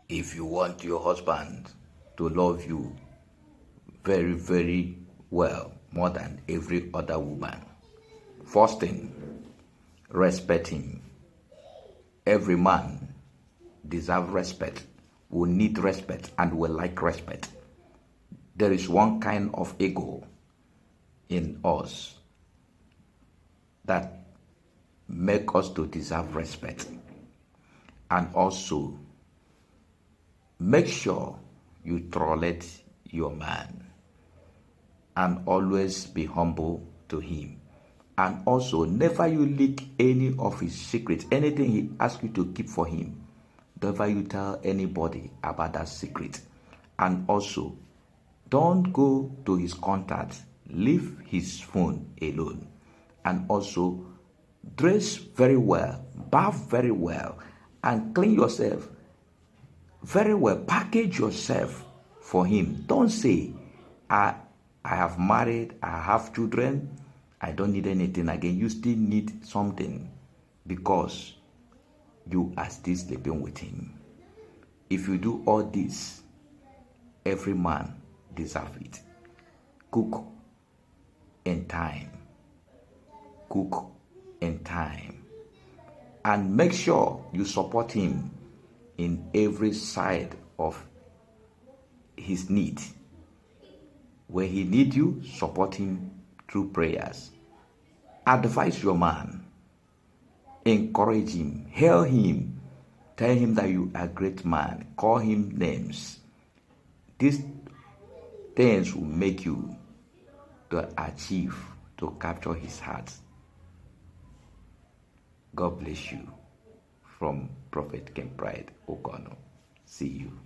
If you want your husband to love you very, very well, more than every other woman, first thing, respect him. Every man deserves respect, will need respect, and will like respect. There is one kind of ego in us that make us to deserve respect. And also, make sure you tolerate your man and always be humble to him. And also, never you leak any of his secrets. Anything he asks you to keep for him, never you tell anybody about that secret. And also, don't go to his contacts. Leave his phone alone. And also, dress very well, bath very well, and clean yourself very well. Package yourself for him. Don't say, I have married, I have children, I don't need anything again. You still need something because you are still sleeping with him. If you do all this, every man deserves it. Cook in time. Cook in time. And make sure you support him in every side of his need. When he needs you, support him through prayers. Advise your man. Encourage him. Hail him. Tell him that you are a great man. Call him names. These things will make you to achieve, to capture his heart. God bless you. From Prophet Ken Pride Okono. See you.